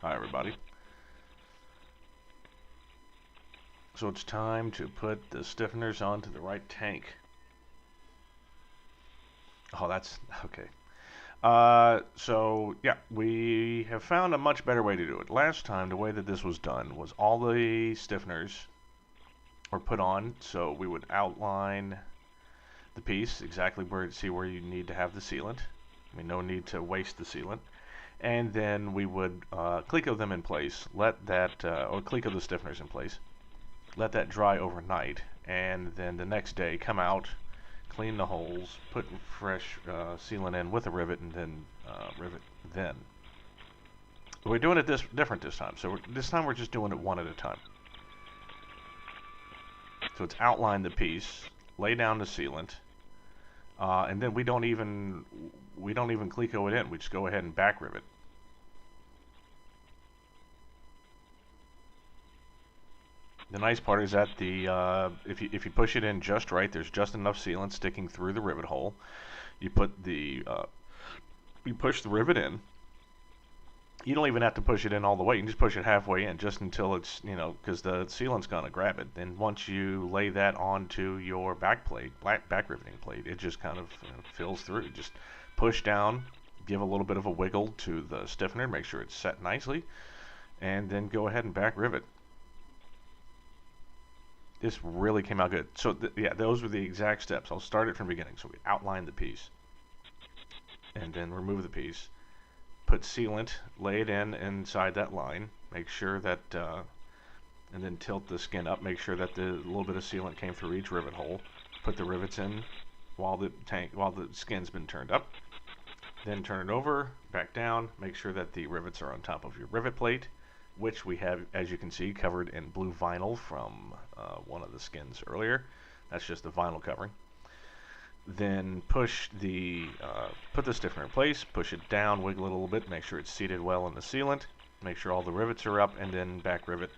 Hi everybody. So it's time to put the stiffeners onto the right tank. Oh, that's okay. So yeah, we have found a much better way to do it. Last time, the way that this was done was all the stiffeners were put on, so we would outline the piece exactly see where you need to have the sealant. I mean, no need to waste the sealant. And then we would cleco them in place, let that, or cleco the stiffeners in place, let that dry overnight, and then the next day come out, clean the holes, put fresh sealant in with a rivet, and then rivet then. But we're doing it different this time. So this time we're just doing it one at a time. So it's outline the piece, lay down the sealant, and then we don't even cleco it in. We just go ahead and back rivet. The nice part is that if you push it in just right, there's just enough sealant sticking through the rivet hole. You put you push the rivet in. You don't even have to push it in all the way. You can just push it halfway in, just until it's, because the sealant's gonna grab it. Then once you lay that onto your back plate, back riveting plate, it just kind of fills through. Just push down, give a little bit of a wiggle to the stiffener, make sure it's set nicely, and then go ahead and back rivet. This really came out good. So yeah, those were the exact steps. I'll start it from the beginning. So we outline the piece, and then remove the piece. Put sealant, lay it in inside that line. Make sure that, and then tilt the skin up. Make sure that the little bit of sealant came through each rivet hole. Put the rivets in while the skin's been turned up. Then turn it over, back down. Make sure that the rivets are on top of your rivet plate, which we have, as you can see, covered in blue vinyl from one of the skins earlier. That's just the vinyl covering. Then put the stiffener in place, push it down, wiggle it a little bit, make sure it's seated well in the sealant, make sure all the rivets are up, and then back rivet.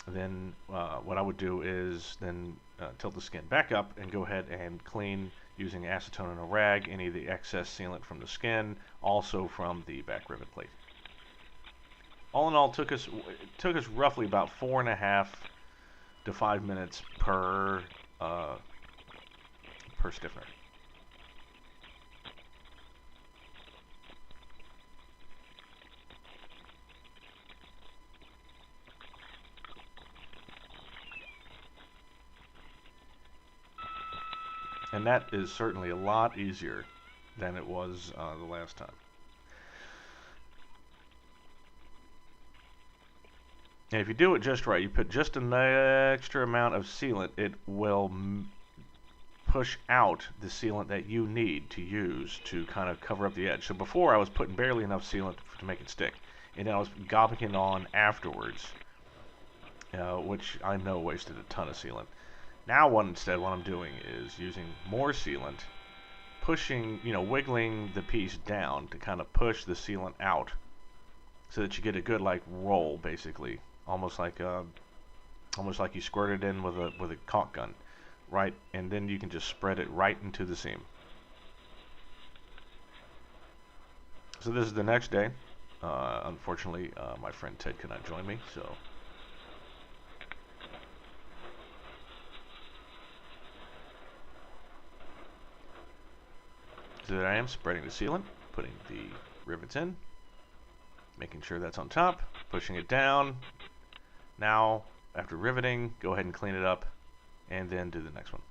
Then what I would do is then tilt the skin back up and go ahead and clean using acetone and a rag any of the excess sealant from the skin, also from the back rivet plate. All in all, it took us roughly about 4.5 to 5 minutes per stiffener. And that is certainly a lot easier than it was the last time. And if you do it just right, you put just an extra amount of sealant, it will push out the sealant that you need to use to kind of cover up the edge. So before I was putting barely enough sealant to make it stick, and then I was gobbing it on afterwards, which I know wasted a ton of sealant. Now what I'm doing is using more sealant, pushing, wiggling the piece down to kind of push the sealant out so that you get a good roll, basically, almost like you squirt it in with a caulk gun. Right, and then you can just spread it right into the seam. So this is the next day. Unfortunately, my friend Ted could not join me, so there I am, spreading the sealant, putting the rivets in, making sure that's on top, pushing it down. Now, after riveting, go ahead and clean it up, and then do the next one.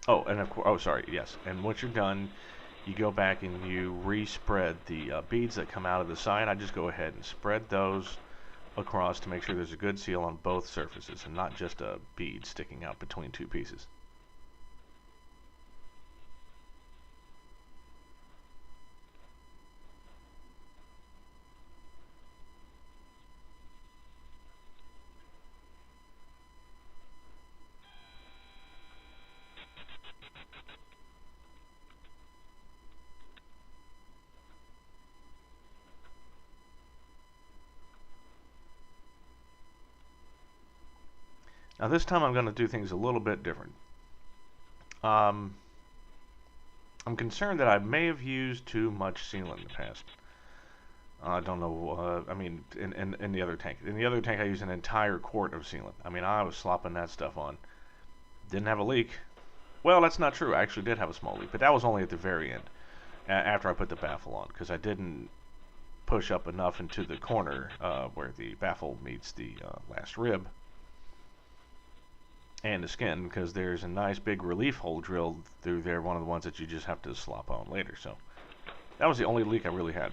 Oh, and of course, oh, sorry, yes. And once you're done, you go back and you respread the beads that come out of the side. I just go ahead and spread those across to make sure there's a good seal on both surfaces and not just a bead sticking out between two pieces. Now this time I'm going to do things a little bit different. I'm concerned that I may have used too much sealant in the past. I don't know. I mean, in the other tank. In the other tank, I used an entire quart of sealant. I mean, I was slopping that stuff on. Didn't have a leak. Well, that's not true. I actually did have a small leak, but that was only at the very end, after I put the baffle on, because I didn't push up enough into the corner where the baffle meets the last rib and the skin, because there's a nice big relief hole drilled through there, one of the ones that you just have to slop on later. So that was the only leak I really had.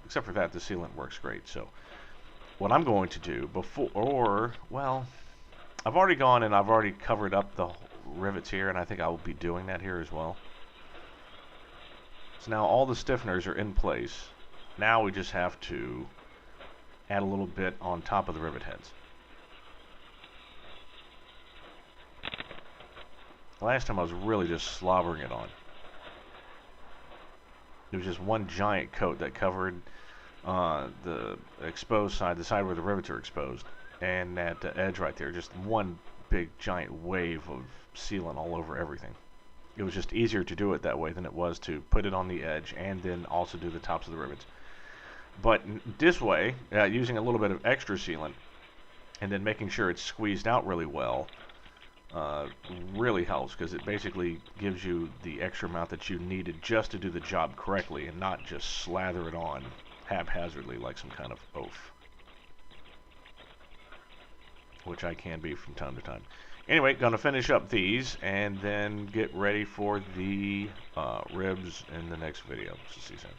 Except for that, the sealant works great. So what I'm going to do well, I've already gone and I've already covered up the rivets here, and I think I will be doing that here as well. So now all the stiffeners are in place. Now we just have to add a little bit on top of the rivet heads. Last time I was really just slobbering it on. It was just one giant coat that covered the exposed side, the side where the rivets are exposed, and that edge right there, just one big giant wave of sealant all over everything. It was just easier to do it that way than it was to put it on the edge and then also do the tops of the rivets. But this way, using a little bit of extra sealant and then making sure it's squeezed out really well, really helps, because it basically gives you the extra amount that you needed just to do the job correctly and not just slather it on haphazardly like some kind of oaf, which I can be from time to time. Anyway, gonna finish up these and then get ready for the ribs in the next video. So see you soon.